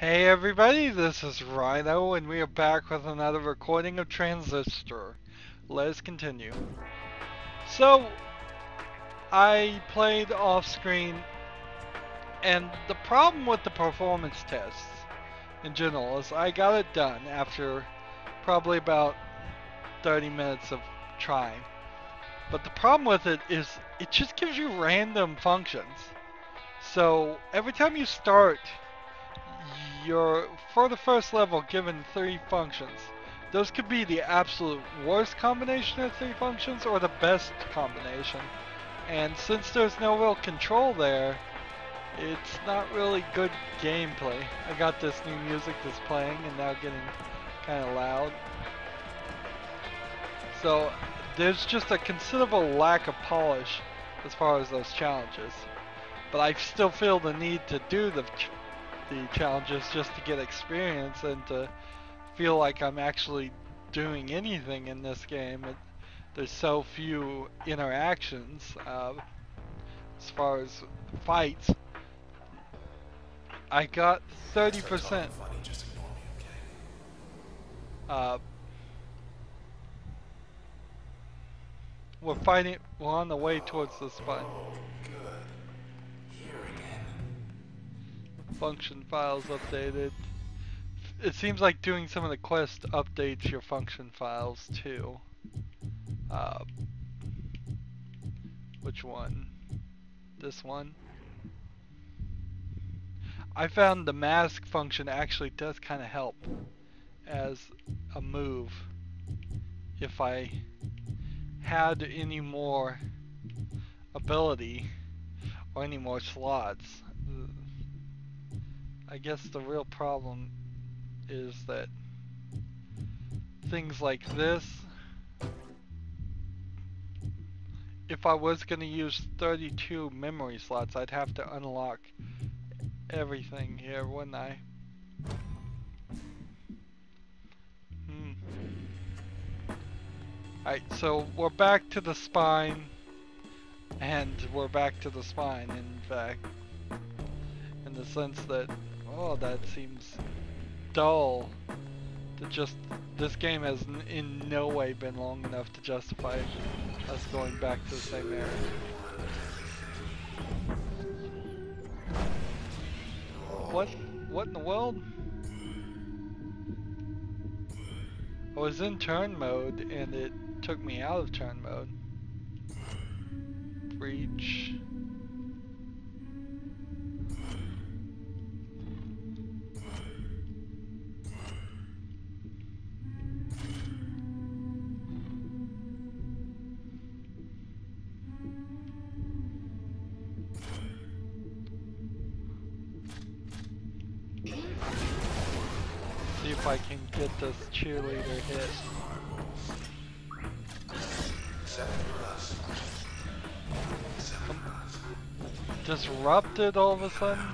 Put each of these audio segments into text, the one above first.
Hey everybody, this is Rydo and we are back with another recording of Transistor. Let's continue. So, I played off screen, and the problem with the performance tests in general is I got it done after probably about 30 minutes of trying. But the problem with it is it just gives you random functions. So every time you start, you're, for the first level, given 3 functions. Those could be the absolute worst combination of 3 functions or the best combination. And since there's no real control there, it's not really good gameplay. I got this new music that's playing and now getting kind of loud. So there's just a considerable lack of polish as far as those challenges. But I still feel the need to do the challenges just to get experience and to feel like I'm actually doing anything in this game. There's so few interactions as far as fights. I got 30%. We're on the way towards the spot. Function files updated. It seems like doing some of the quests updates your function files too. Which one? This one? I found the mask function actually does kind of help as a move if I had any more ability or any more slots. I guess the real problem is that things like this, if I was going to use 32 memory slots, I'd have to unlock everything here, wouldn't I? Alright, so we're back to the spine, and we're back to the spine, in fact, in the sense that, oh, that seems dull. To just, this game has in no way been long enough to justify us going back to the same area. What in the world? I was in turn mode and it took me out of turn mode. Breach. See if I can get this cheerleader hit. Disrupted all of a sudden?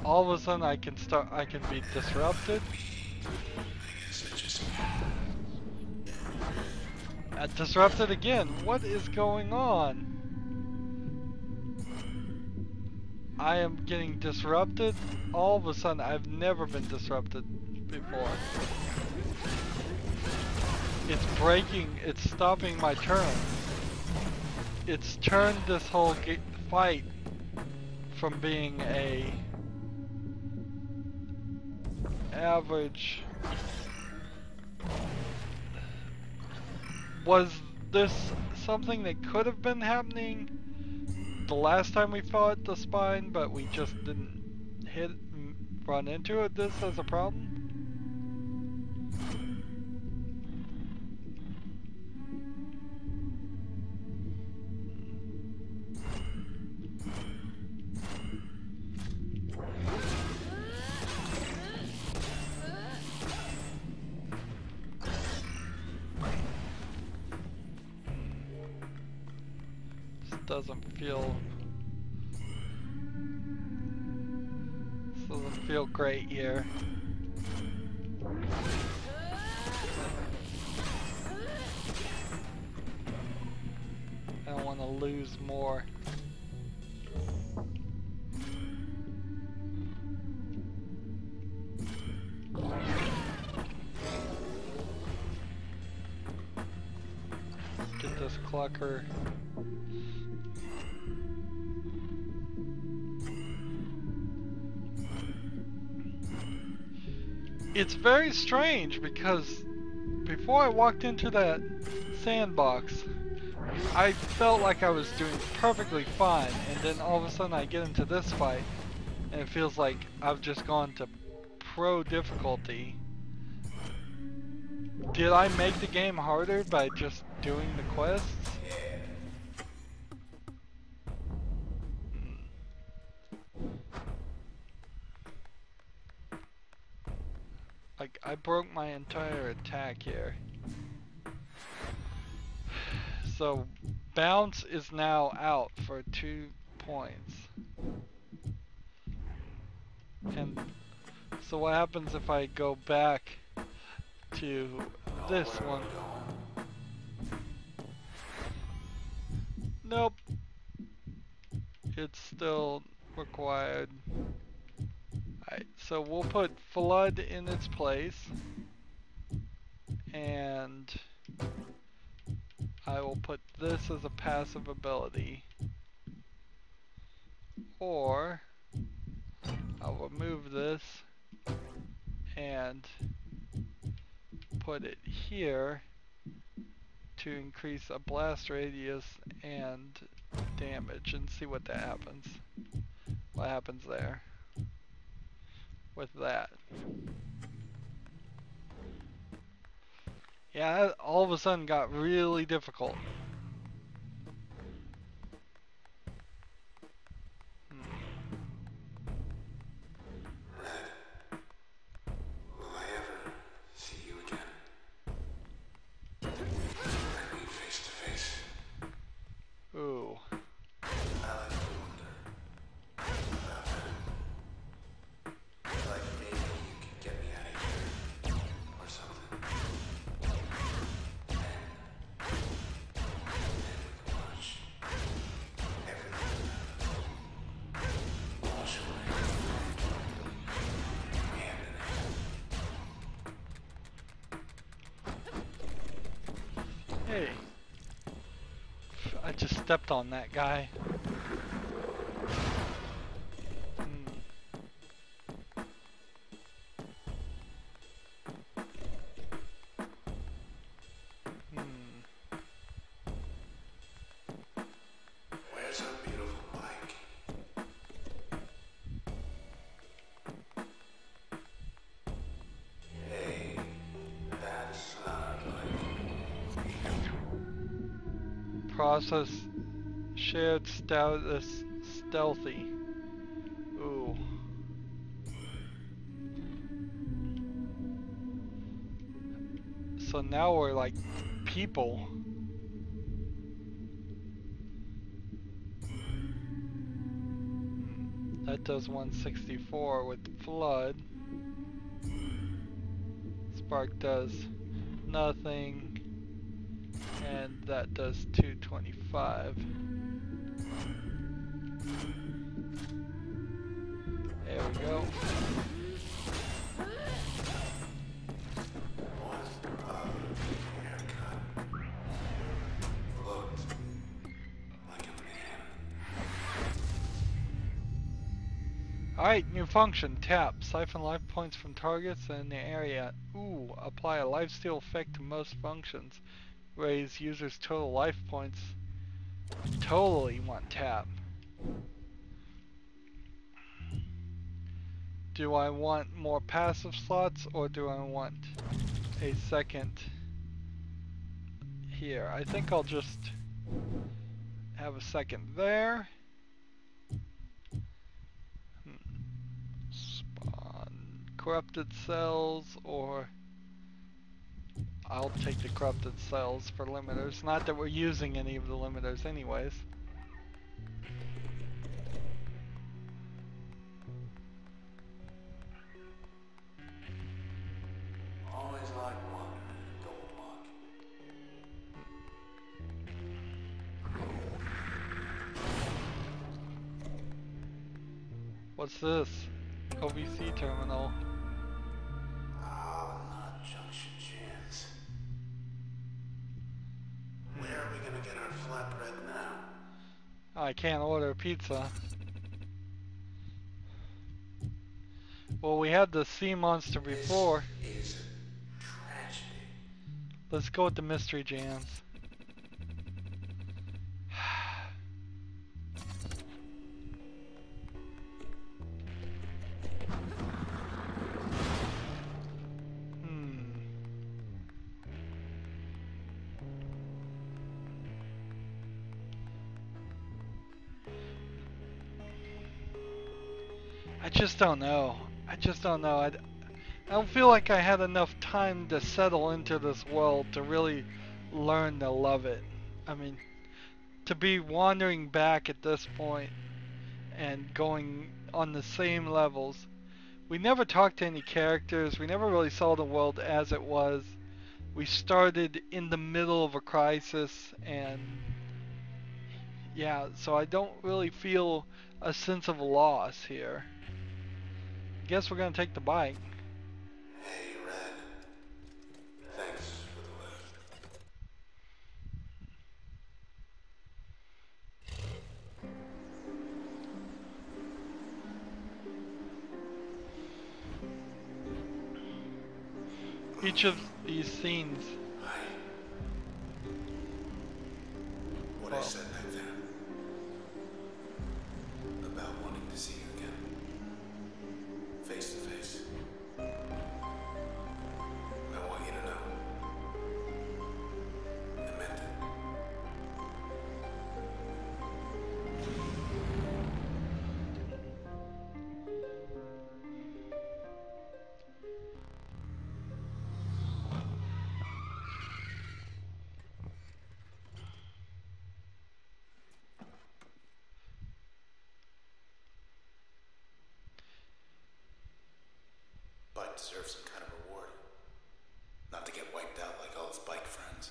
All of a sudden I can be disrupted? Disrupted again. What is going on? I am getting disrupted. All of a sudden, I've never been disrupted before. It's breaking, it's stopping my turn. It's turned this whole fight from being a average. Was this something that could have been happening the last time we fought the spine, but we just didn't run into it? This as a problem? Doesn't feel great here. I don't want to lose more. clucker. It's very strange because before I walked into that sandbox, I felt like I was doing perfectly fine, and then all of a sudden I get into this fight and it feels like I've just gone to pro difficulty. Did I make the game harder by just doing the quests? Like, I broke my entire attack here. So, bounce is now out for 2 points. And so what happens if I go back to this one? Nope. It's still required. Alright, so we'll put flood in its place. And I will put this as a passive ability. Or I'll remove this and put it here to increase a blast radius and damage, and see what that happens. What happens there with that. Yeah, that all of a sudden got really difficult. Ooh. Hey. I just stepped on that guy. Where's our beautiful bike? Hey, that's not like... Process shared status stealthy. Ooh. So now we're like people. That does 164 with flood. Spark does nothing. And that does 225. There we go. Alright, new function. Tap. Siphon life points from targets in the area. Ooh, apply a lifesteal effect to most functions. Raise users' total life points. Totally want tap. Do I want more passive slots, or do I want a second here? I think I'll just have a second there. Spawn corrupted cells, or I'll take the corrupted cells for limiters. Not that we're using any of the limiters anyways. Always like wandering in a gold block. What's this? OVC terminal. Oh, not junction chance. Where are we gonna get our I can't order pizza. Well, we had the sea monster before. This is tragedy. Let's go with the mystery jams. I just don't know. I just don't know. I don't feel like I had enough time to settle into this world to really learn to love it. I mean, to be wandering back at this point and going on the same levels. We never talked to any characters. We never really saw the world as it was. We started in the middle of a crisis, and yeah, so I don't really feel a sense of loss here. I guess we're gonna take the bike. Hey, Red. Thanks for the lift. Each of these scenes. Hi. What I said back there about wanting to see you again, face to face. I want you to know. I meant it. Bike deserves some kind of reward. Not to get wiped out like all his bike friends.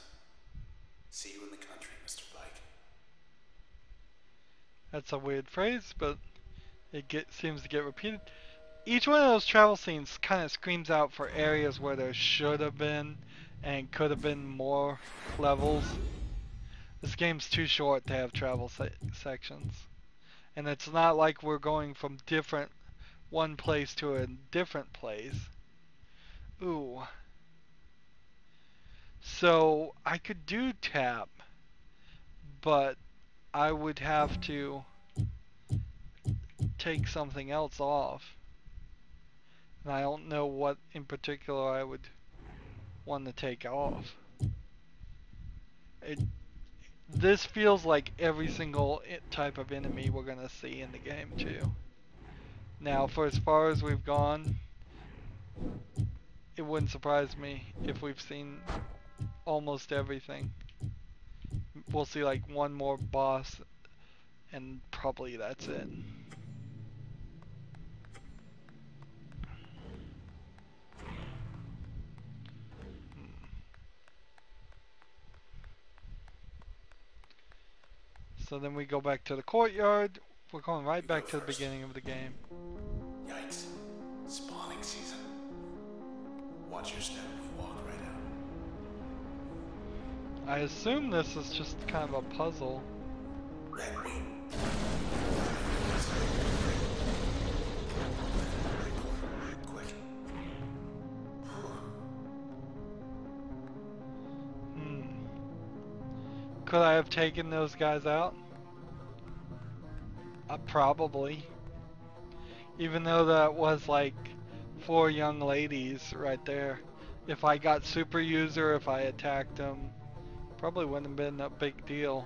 See you in the country, Mr. Bike. That's a weird phrase, but it seems to get repeated. Each one of those travel scenes kind of screams out for areas where there should have been and could have been more levels. This game's too short to have travel sections. And it's not like we're going from one place to a different place. Ooh. So I could do tap, but I would have to take something else off. And I don't know what in particular I would want to take off. This feels like every single type of enemy we're gonna see in the game too. Now, for as far as we've gone, it wouldn't surprise me if we've seen almost everything. We'll see like one more boss, and probably that's it. So then we go back to the courtyard. We're going right back to the beginning of the game. Yikes. Spawning season. Watch your step when we walk right out. I assume this is just kind of a puzzle. Red, wait. Quick. Could I have taken those guys out? Probably. Even though that was like 4 young ladies right there. If I got super user, if I attacked them, probably wouldn't have been a big deal.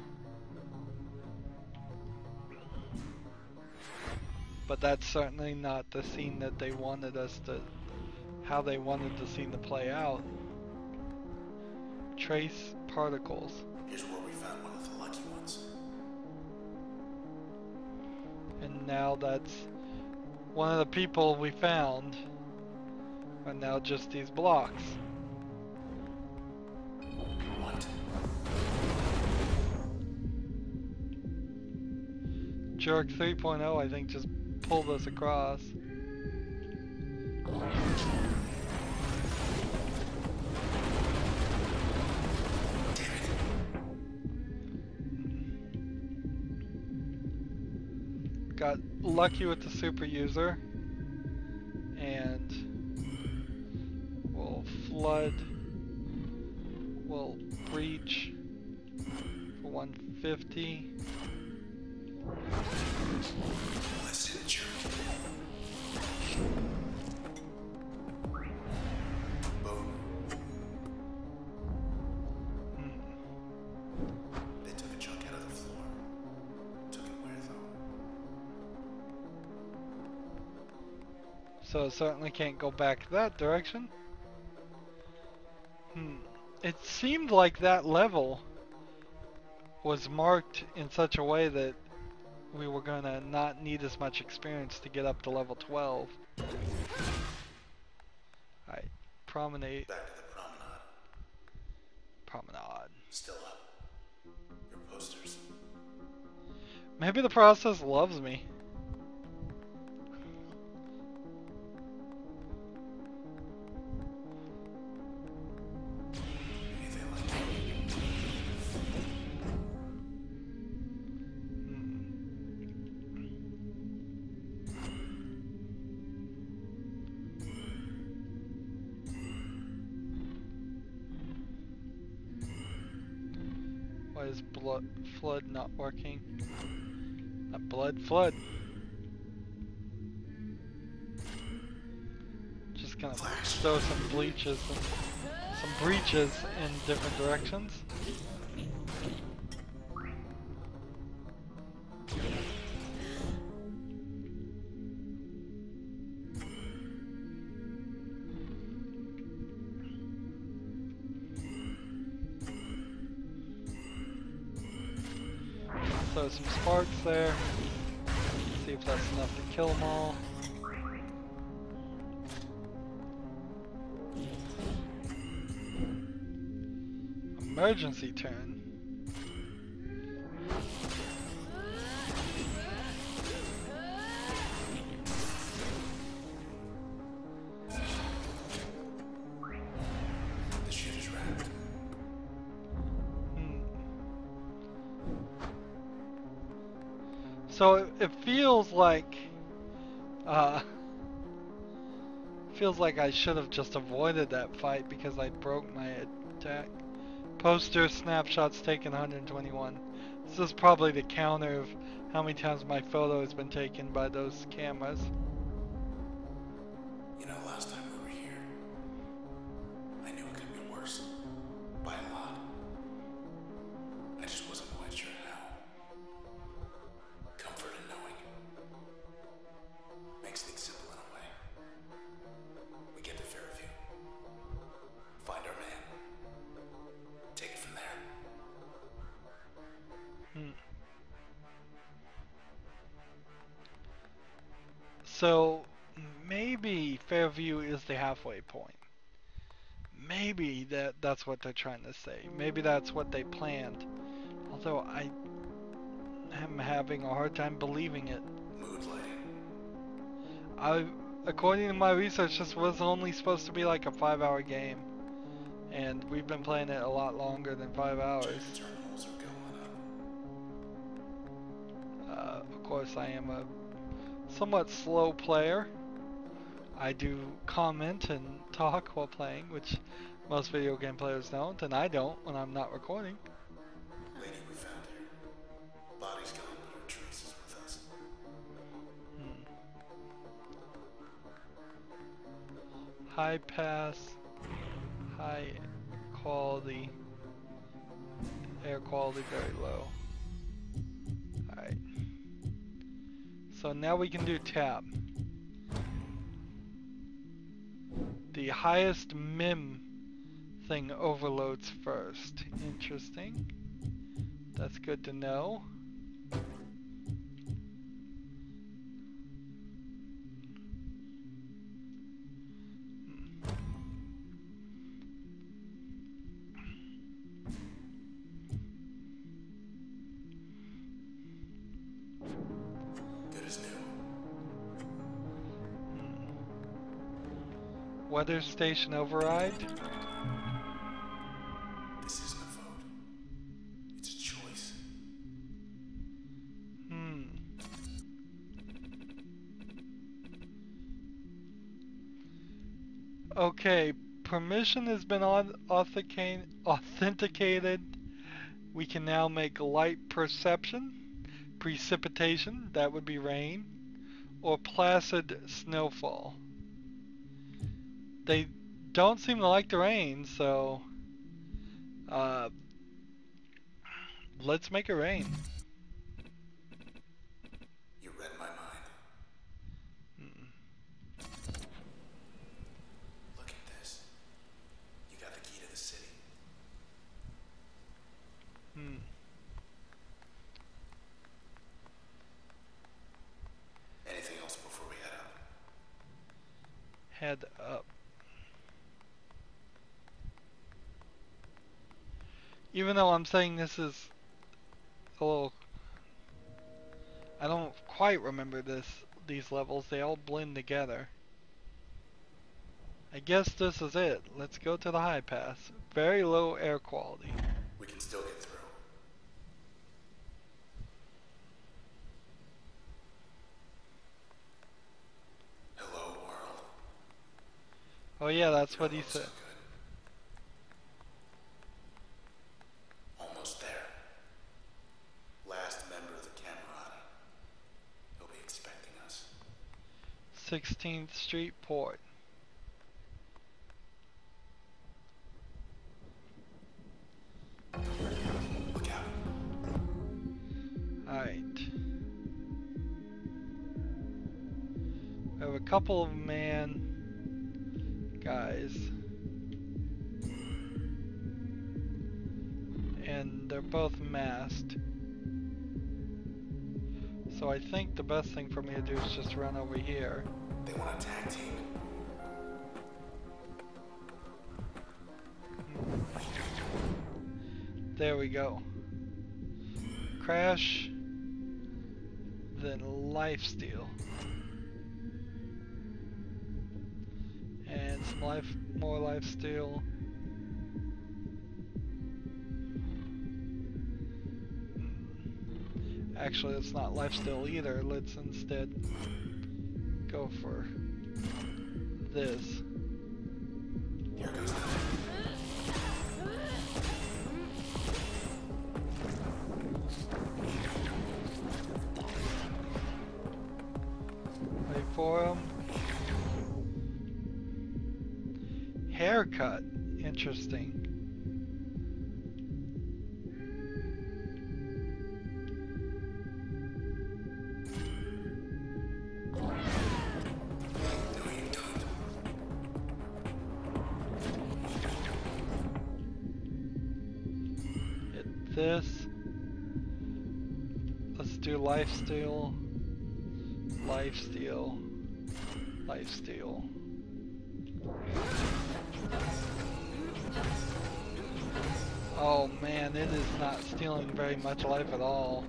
But that's certainly not the scene that they wanted us to, how they wanted the scene to play out. Trace particles. Here's where we found one of the lucky ones. And now that's one of the people we found. And now just these blocks. What? Jerk 3.0 I think just pulled us across. lucky with the super user, and we'll flood, we'll breach for 150. They took a chunk out of the floor. Took it where though? So it certainly can't go back that direction. It seemed like that level was marked in such a way that we were gonna not need as much experience to get up to level 12. Alright, promenade. Back to the promenade. Promenade. Still up. Your posters. Maybe the process loves me. Anything like that. Why is flood not working? Not blood, flood. Just gonna throw some bleaches and some breaches in different directions. Throw some sparks there. See if that's enough to kill them all. Emergency turn. The shit is wrapped. So it feels like I should have just avoided that fight because I broke my attack. Poster snapshots taken 121. This is probably the counter of how many times my photo has been taken by those cameras. You know, last time we were here, I knew it could be worse. By a lot. I just wasn't quite sure how. Comfort in knowing. Makes things simple in a way. We get to Fairview. Find our man. Take it from there. So maybe Fairview is the halfway point. Maybe that's what they're trying to say. Maybe that's what they planned. Although I am having a hard time believing it. Mood lighting. According to my research, this was only supposed to be like a 5-hour game. And we've been playing it a lot longer than 5 hours. Terminals are going up. Of course, I am a somewhat slow player. I do comment and talk while playing, which most video game players don't, and I don't when I'm not recording. Lady we found here. Body's gone, but her trace is with us. High pass, high quality, air quality very low. Alright. So now we can do tab. The highest MIM thing overloads first. Interesting. That's good to know. Good as new. Weather station override. This isn't a vote. It's a choice. Okay, permission has been authenticated. We can now make light perception, precipitation, that would be rain, or placid snowfall. They don't seem to like the rain, so uh, let's make it rain. You read my mind. Look at this. You got the key to the city. Anything else before we head out? Head up. Even though I'm saying this is a little, I don't quite remember these levels. They all blend together. I guess this is it. Let's go to the high pass. Very low air quality. We can still get through. Hello, world. Oh yeah, that's what he said. So almost there. Last member of the Camerata. He'll be expecting us. 16th Street Port. Look out. Alright. We have a couple of guys. And they're both masked. So I think the best thing for me to do is just run over here. They want to tag team. There we go. Crash. Then lifesteal. And some more lifesteal. Actually, it's not lifesteal either. Let's instead go for this. Here goes nothing. Wait for him. Haircut. Interesting. Hit this. Let's do lifesteal. Lifesteal. Lifesteal. Oh man, it is not stealing very much life at all.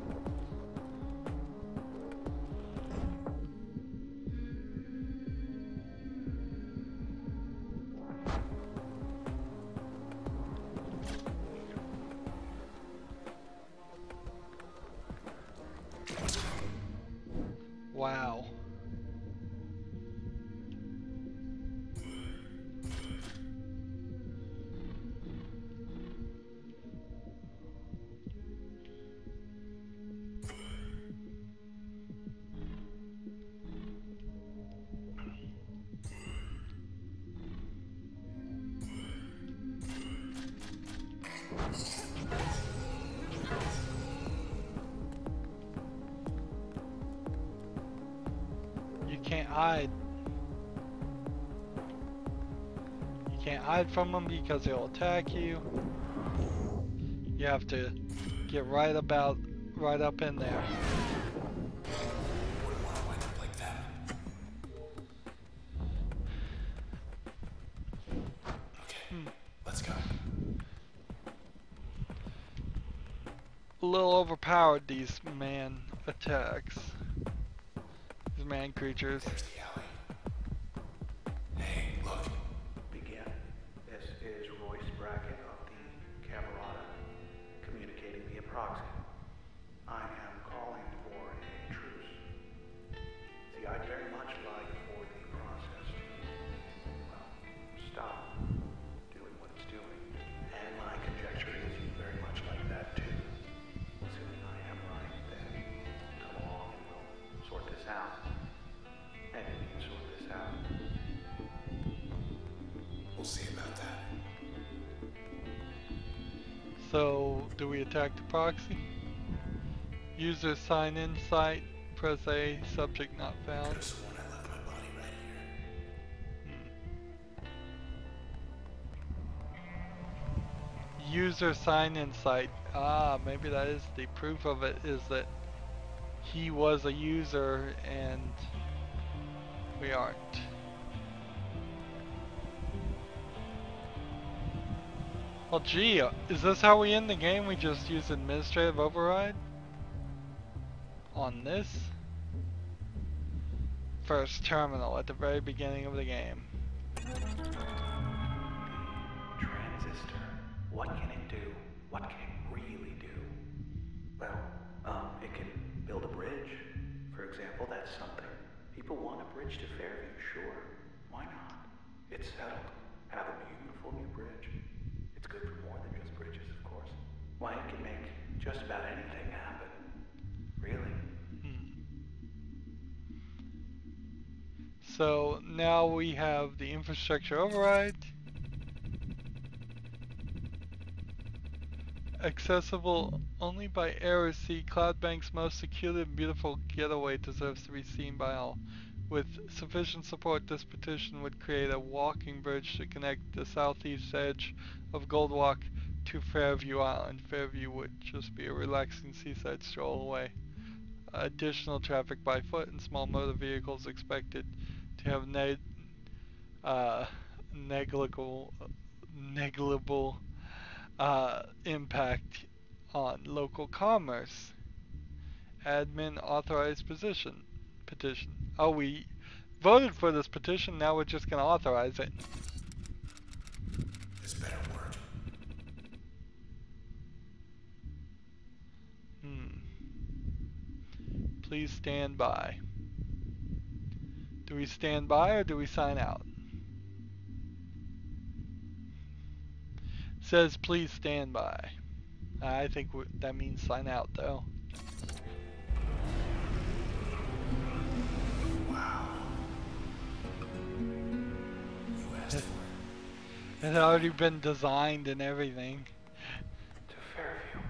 Wow. You can't hide. You can't hide from them because they'll attack you. You have to get right up in there. Wouldn't want to wind up like them. Okay, let's go. A little overpowered, these man attacks. These man creatures. There's the alley. Hey, look. Begin. This is Royce Brackett of the Camerata, communicating via proxy. I am calling for a truce. See, I'd very much like for the process to, well, So, do we attack the proxy? User sign in site, press A, subject not I found. could have sworn I left my body right here. User sign in site. Ah, maybe that is the proof of it, is that he was a user and we aren't. Well, gee, is this how we end the game? We just use administrative override? On this? First terminal at the very beginning of the game. Transistor. What can it do? What can it really do? Well, it can build a bridge. For example, that's something. People want a bridge to Fairview, sure. Why not? It's settled. Have a beautiful new bridge. It's good for more than just bridges, of course. Why, it can make just about anything happen. Really. So now we have the infrastructure override. Accessible only by air or sea, Cloudbank's most secluded and beautiful getaway deserves to be seen by all. With sufficient support, this petition would create a walking bridge to connect the southeast edge of Goldwalk to Fairview Island. Fairview would just be a relaxing seaside stroll away. Additional traffic by foot and small motor vehicles expected to have negligible impact on local commerce. Admin authorized petition. Oh, we voted for this petition, now we're just going to authorize it. This better work. Please stand by. Do we stand by or do we sign out? It says please stand by. I think that means sign out though. Wow. You asked for it. It had already been designed and everything. To Fairview.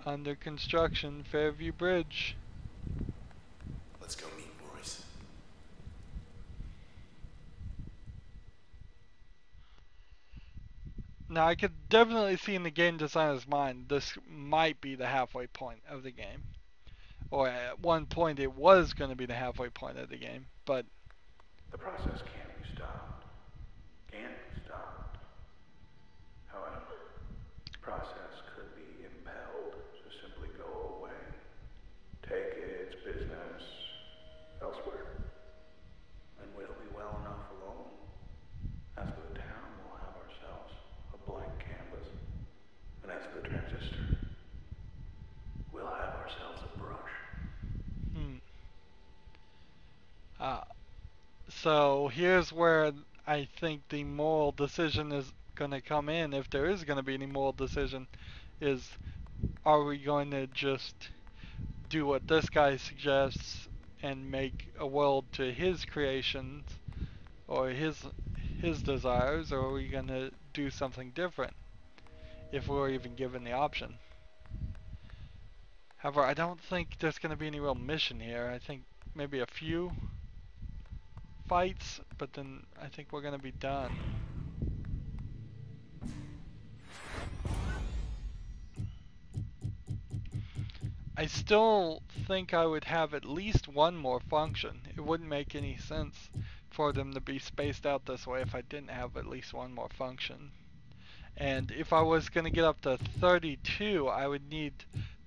Under construction, Fairview Bridge. Let's go meet Royce. Now I could definitely see in the game designer's mind this might be the halfway point of the game. Or at one point it was going to be the halfway point of the game, but The process can't be stopped. Can't be stopped. However, the process could be impelled to simply go away. Take its business elsewhere. And we'll be well enough alone. As for the town, we'll have ourselves a blank canvas. And as for the transistor, we'll have ourselves a brush. So here's where I think the moral decision is going to come in, if there is going to be any moral decision, is are we going to just do what this guy suggests and make a world to his creations or his desires, or are we going to do something different if we're even given the option? However, I don't think there's going to be any real mission here. I think maybe a few fights, but then I think we're gonna be done. I still think I would have at least one more function. It wouldn't make any sense for them to be spaced out this way if I didn't have at least one more function. And if I was gonna get up to 32, I would need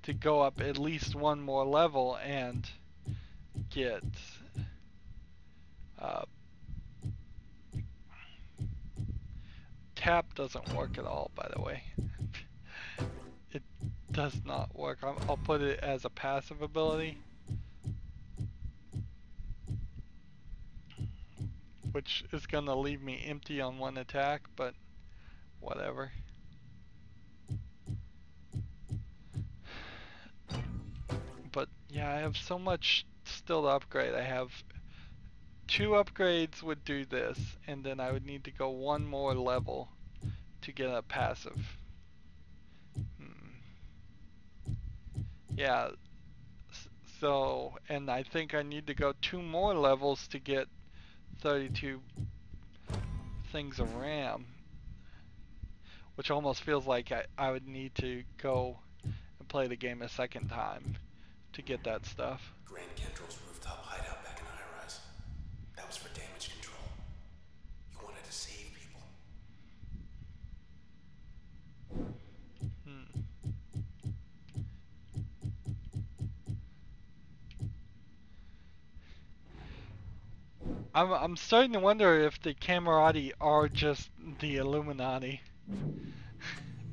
to go up at least one more level and get tap doesn't work at all, by the way. It does not work. I'll put it as a passive ability, which is gonna leave me empty on one attack, but whatever. But yeah, I have so much still to upgrade. I have 2 upgrades would do this, and then I would need to go 1 more level to get a passive. Yeah, so, and I think I need to go 2 more levels to get 32 things of RAM, which almost feels like I would need to go and play the game a second time to get that stuff. Grand Kendrill's rooftop hideout back in high-rise. That was for damage control. You wanted to save people. I'm starting to wonder if the Camerati are just the Illuminati.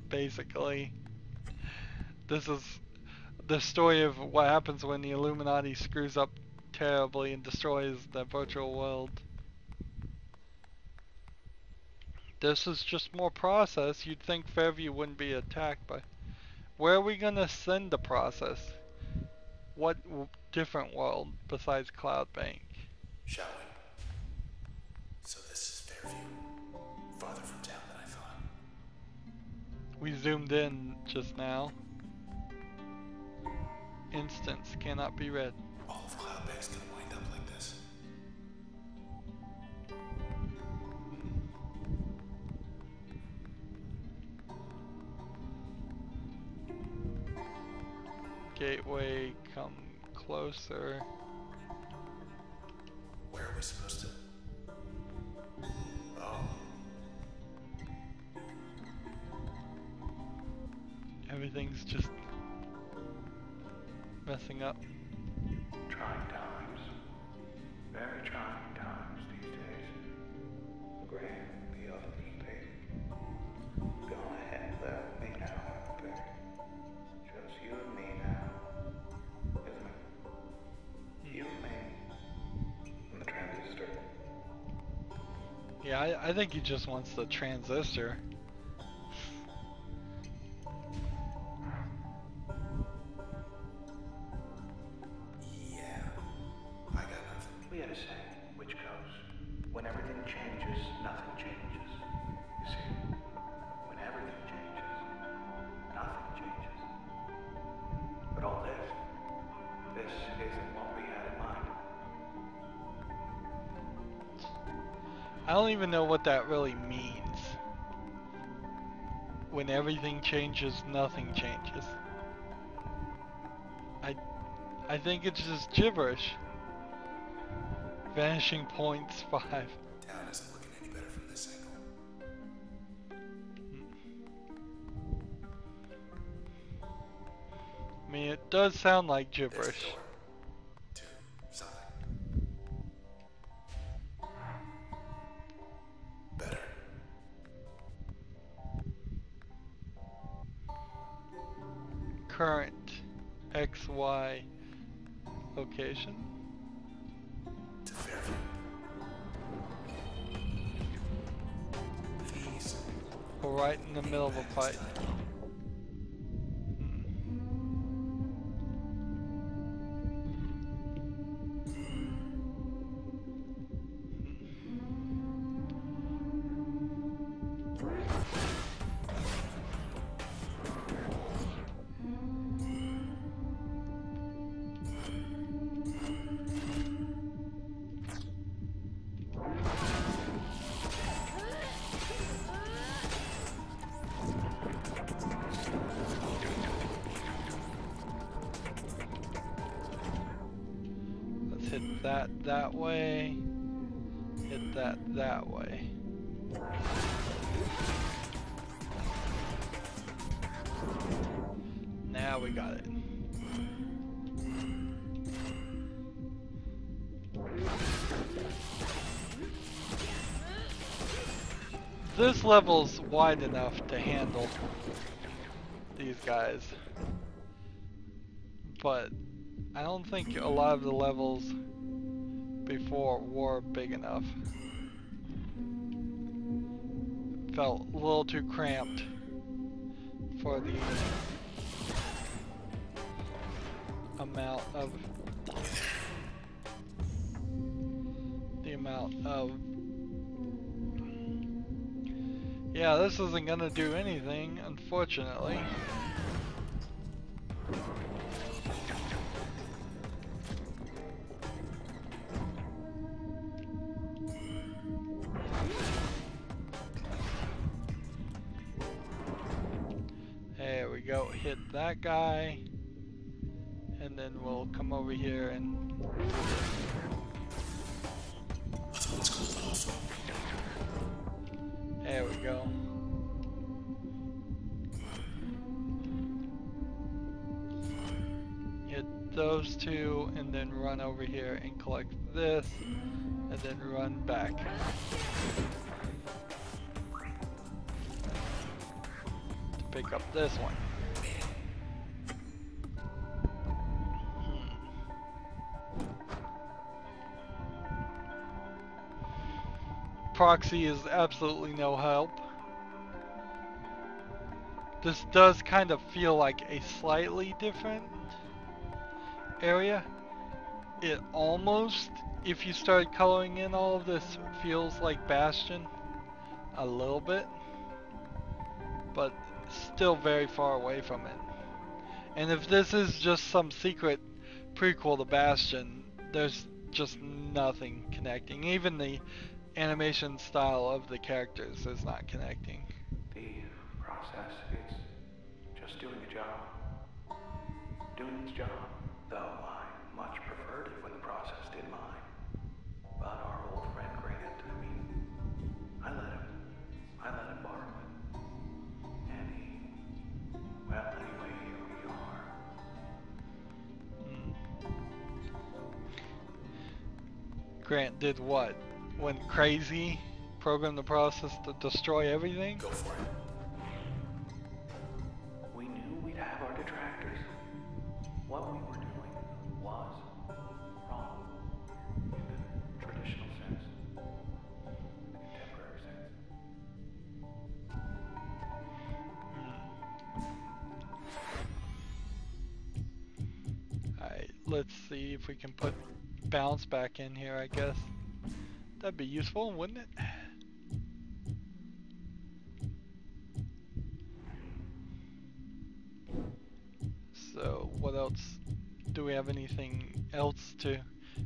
Basically, this is the story of what happens when the Illuminati screws up terribly and destroys the virtual world. This is just more process. You'd think Fairview wouldn't be attacked by. Where are we gonna send the process? What different world besides Cloud Bank? Shall we? So this is Fairview. Farther from town than I thought. We zoomed in just now. Instance cannot be read. All of Cloud Bank's gonna wind up like this. Gateway, come closer. Where are we supposed to? Oh. Everything's just messing up. Trying times. Very trying times these days. Graham, the others, they've gone ahead and left me now, haven't they? Just you and me now, isn't it? You and me. And the transistor. Yeah, I think he just wants the transistor. Yeah. I got nothing. We had a saying, which goes, when everything changes, nothing changes. You see, when everything changes, nothing changes. But all this isn't what we had in mind. I don't even know what that really means. When everything changes, nothing changes. I think it's just gibberish. Vanishing points 5. Town isn't looking any better from this angle. I mean, it does sound like There's gibberish. the door. To something. Better. Current XY location. To Fairview. These. We're right in the middle of a fight. Hit that way. Hit that way. Now we got it. This level's wide enough to handle these guys, but I don't think a lot of the levels before were big enough. Felt a little too cramped for the amount of the amount of... Yeah, this isn't gonna do anything, unfortunately. There we go, hit that guy. And then we'll come over here and... There we go. Hit those two and then run over here and collect this and then run back. To pick up this one. Proxy is absolutely no help. This does kind of feel like a slightly different area. It almost, if you start coloring in all of this, feels like Bastion a little bit, but still very far away from it. And if this is just some secret prequel to Bastion, there's just nothing connecting. Even the animation style of the characters is not connecting. The process is just doing a job. Doing its job. Though I much preferred it when the process did mine. But our old friend Grant, I let him borrow it. And well, anyway, here we are. Grant did what? Went crazy? Programmed the process to destroy everything? Go for it. We knew we'd have our detractors. What we were doing was wrong. In the traditional sense. The contemporary sense. Alright, let's see if we can put bounce back in here, I guess. That'd be useful, wouldn't it? So, what else? Do we have anything else to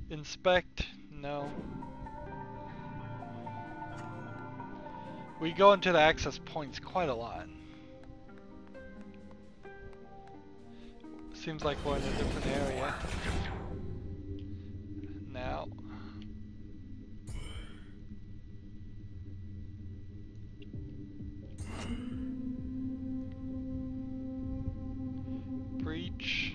inspect? No. We go into the access points quite a lot. Seems like we're in a different area. Now. Breach.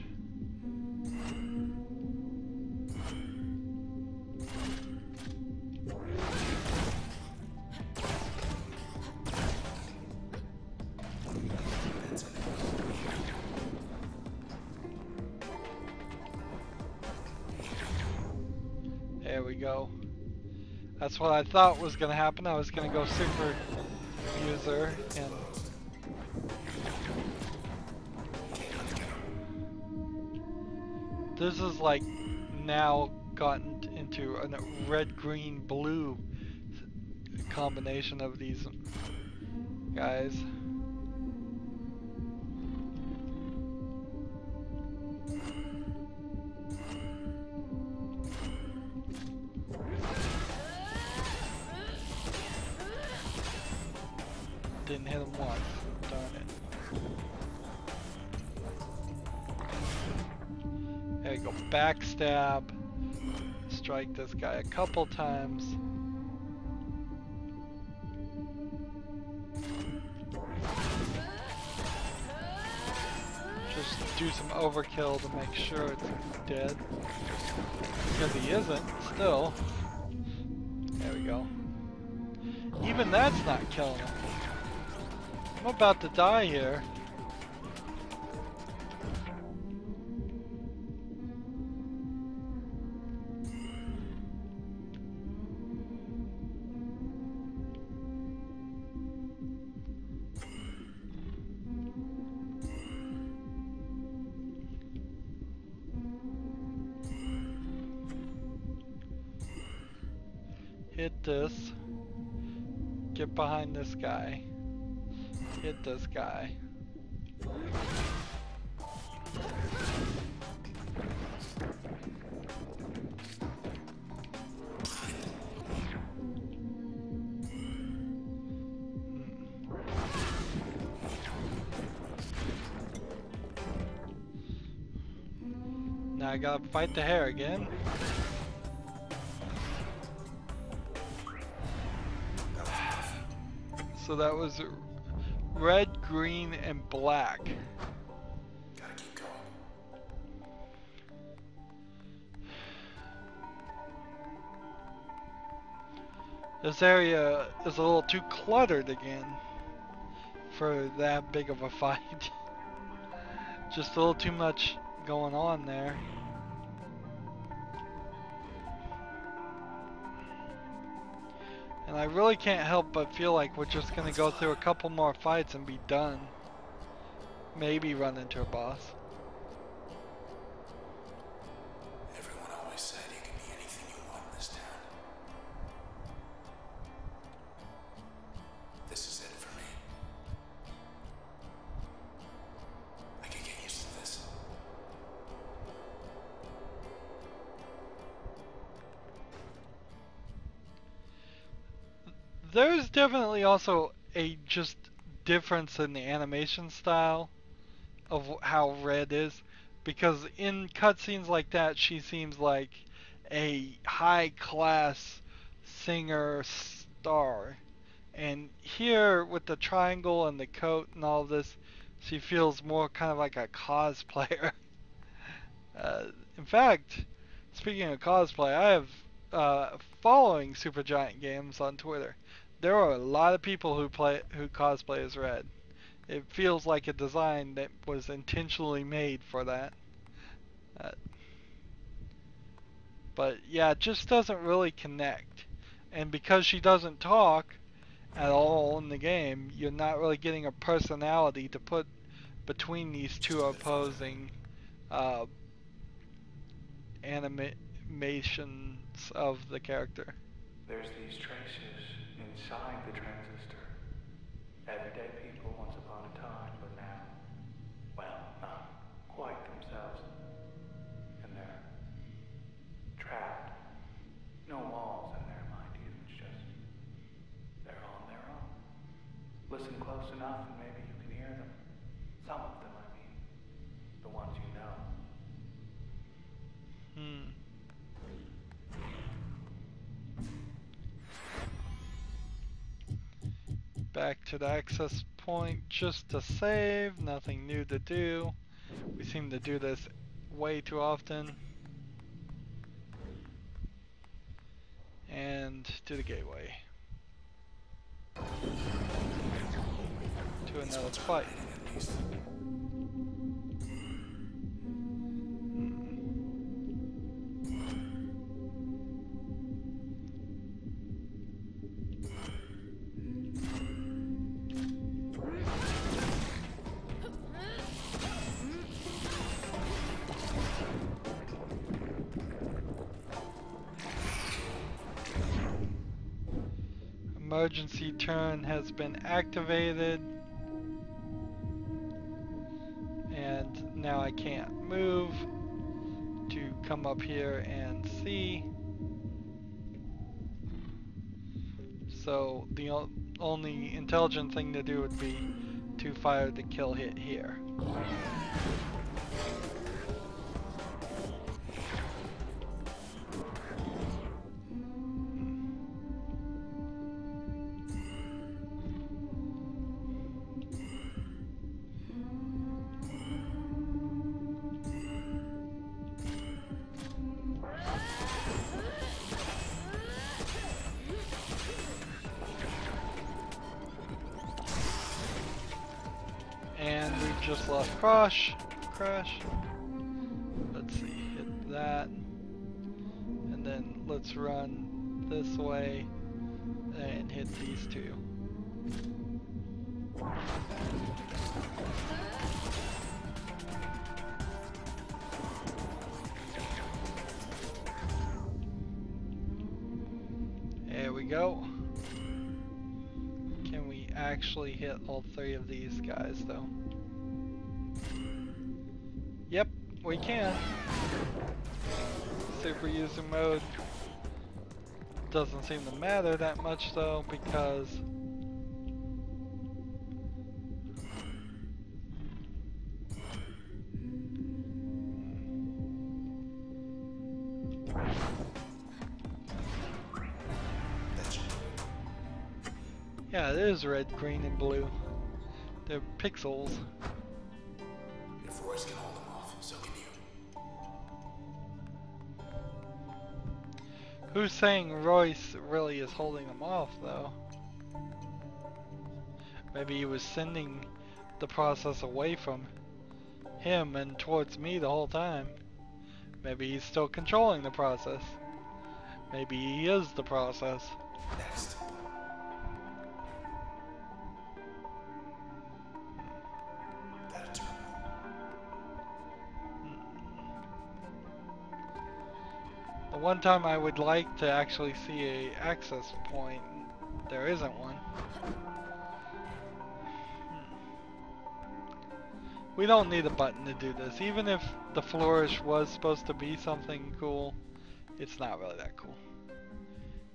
There we go. That's what I thought was going to happen. I was going to go super user and this is like now gotten into a red, green, blue combination of these guys. Didn't hit him once. Darn it. There you go. Backstab. Strike this guy a couple times. Just do some overkill to make sure it's dead. Because he isn't, still. There we go. Even that's not killing him. I'm about to die here. Hit this. Get behind this guy. Hit this guy. Now I gotta fight the hare again. So that was red, green, and black. Gotta keep going. This area is a little too cluttered again for that big of a fight. Just a little too much going on there. And I really can't help but feel like we're just gonna go through a couple more fights and be done. Maybe run into a boss. Everyone always said you can be anything you want in this town. This is it for me. I can get used to this. There's definitely also a just difference in the animation style of how Red is, because in cutscenes like that she seems like a high class singer star, and here with the triangle and the coat and all this, she feels more kind of like a cosplayer. In fact, speaking of cosplay, I have following Supergiant Games on Twitter. There are a lot of people who cosplay as Red. It feels like a design that was intentionally made for that. But yeah, it just doesn't really connect. And because she doesn't talk at all in the game, you're not really getting a personality to put between these two opposing animations of the character. There's these traces inside the transistor. Everyday people once upon a time, but now, well, not quite themselves. And they're trapped. No walls in there, mind you. It's just, they're on their own. Listen close enough and maybe you can hear them. Some of them, I mean. The ones you know. Back to the access point just to save, nothing new to do. We seem to do this way too often. And to the gateway. To another fight. Emergency turn has been activated, and now I can't move to come up here and see. So the only intelligent thing to do would be to fire the kill hit here. And we've just lost crash. Let's see, hit that. And then let's run this way and hit these two. There go. Can we actually hit all 3 of these guys though? Yep, we can. Super user mode doesn't seem to matter that much though, because yeah, it is red, green, and blue. They're pixels. If Royce can hold them off, so can you. Who's saying Royce really is holding them off, though? Maybe he was sending the process away from him and towards me the whole time. Maybe he's still controlling the process. Maybe he is the process. Next. That terminal. The one time I would like to actually see a access point, there isn't one. We don't need a button to do this. Even if the flourish was supposed to be something cool, it's not really that cool.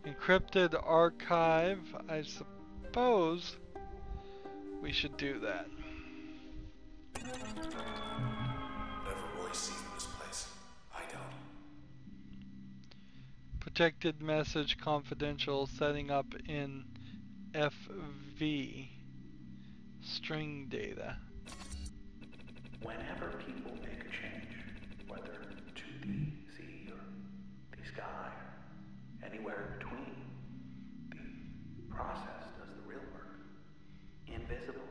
Encrypted archive, I suppose we should do that. Whatever Royce sees in this place, I don't. Protected message confidential, setting up in FV. String data. Whenever people make a change, whether to the sea or the sky, anywhere in between, the process does the real work. Invisible,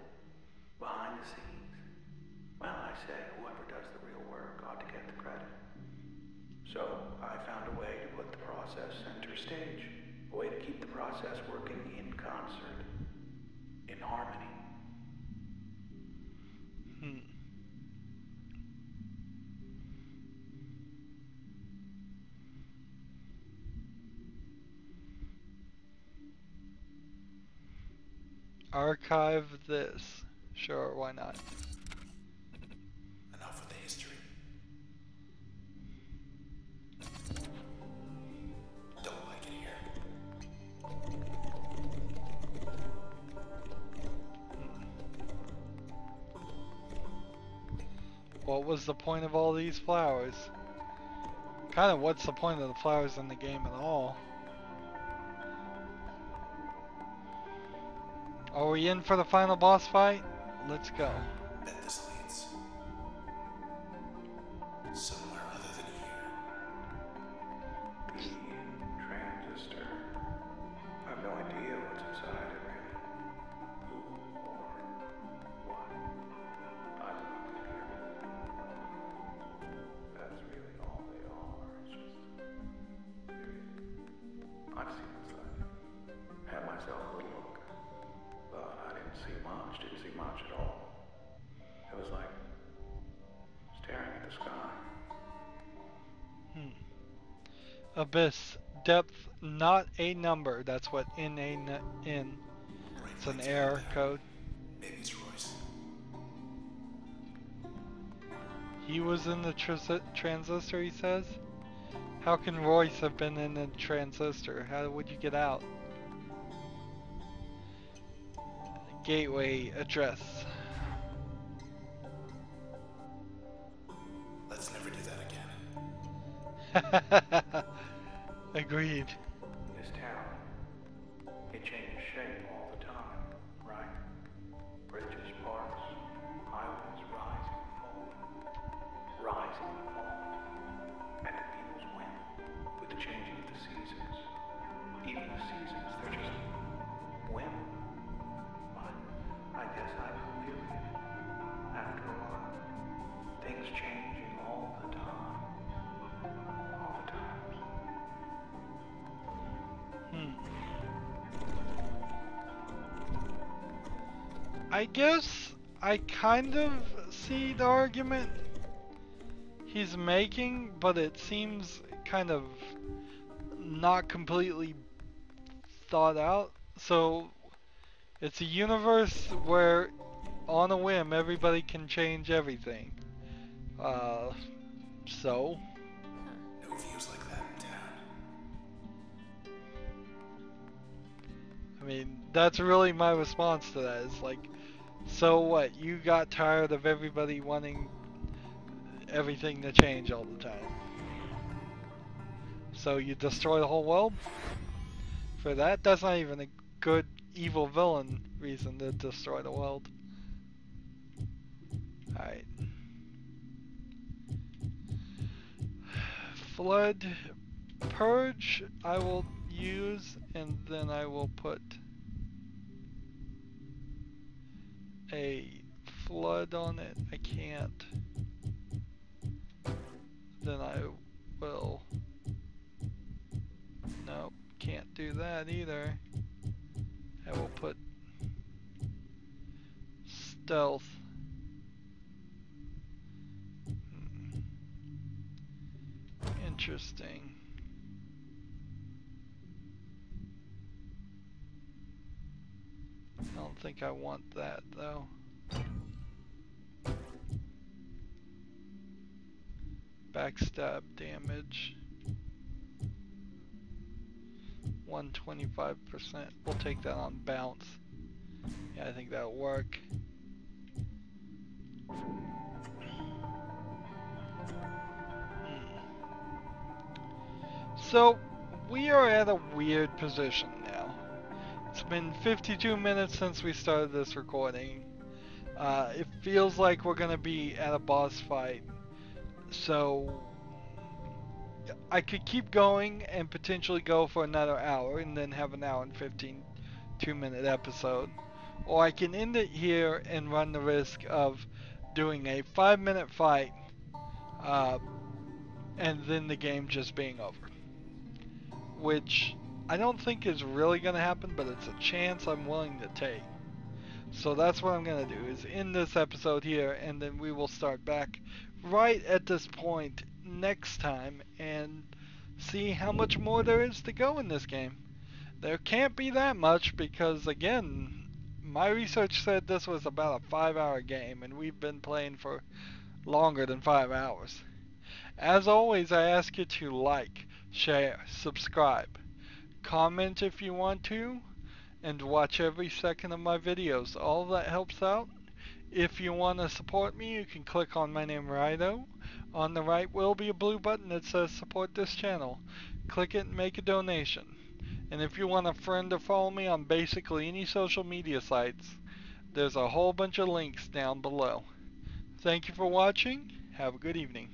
behind the scenes. Well, I say whoever does the real work ought to get the credit. So I found a way to put the process center stage, a way to keep the process working in concert, in harmony. Archive this. Sure, why not? Enough with the history. Don't like it here. What was the point of all these flowers? Kind of what's the point of the flowers in the game at all? Are we in for the final boss fight? Let's go. Bet this leads somewhere other than here. The transistor. I have no idea what's inside it, really. Who or what? I'm not clear. That's really all they are. It's just I've seen inside. Had myself a little look. But I didn't see much at all. It was like staring at the sky. Abyss. Depth, not a number. That's what in. It's an error code. Maybe it's Royce. He was in the transistor, he says? How can Royce have been in the transistor? How would you get out? Gateway address. Let's never do that again. Agreed. This town, it changes shape all the time, right? Bridges, parks, highways rising and falling. At the people's whim, with the changing of the seasons. Even the seasons, they're just whim. But I guess I grew weary of it. After a while, things changing all the time. All the times. I guess I kind of see the argument he's making, but it seems kind of not completely thought out. So it's a universe where on a whim everybody can change everything. So No views like that in town. I mean, that's really my response to that. It's like, so what? You got tired of everybody wanting everything to change all the time. So you destroy the whole world? For that? That's not even a good evil villain reason to destroy the world. Alright. Flood Purge I will use, and then I will put a flood on it. I can't. Then I will. Nope, can't do that either. I will put stealth. Interesting. I don't think I want that though. Backstab damage. 125%. We'll take that on bounce. Yeah, I think that'll work. So, we are at a weird position now. It's been 52 minutes since we started this recording. It feels like we're gonna be at a boss fight. So, I could keep going and potentially go for another hour and then have an hour and 15 2-minute episode. Or I can end it here and run the risk of doing a 5-minute fight and then the game just being over. Which I don't think is really going to happen, but it's a chance I'm willing to take. So that's what I'm going to do, is end this episode here, and then we will start back right at this point next time and see how much more there is to go in this game. There can't be that much because, again, my research said this was about a 5-hour game, and we've been playing for longer than 5 hours. As always, I ask you to like, share, subscribe, comment if you want to, and watch every second of my videos. All that helps out. If you want to support me, you can click on my name, Rydo. On the right will be a blue button that says support this channel. Click it and make a donation. And if you want a friend to follow me on basically any social media sites, there's a whole bunch of links down below. Thank you for watching. Have a good evening.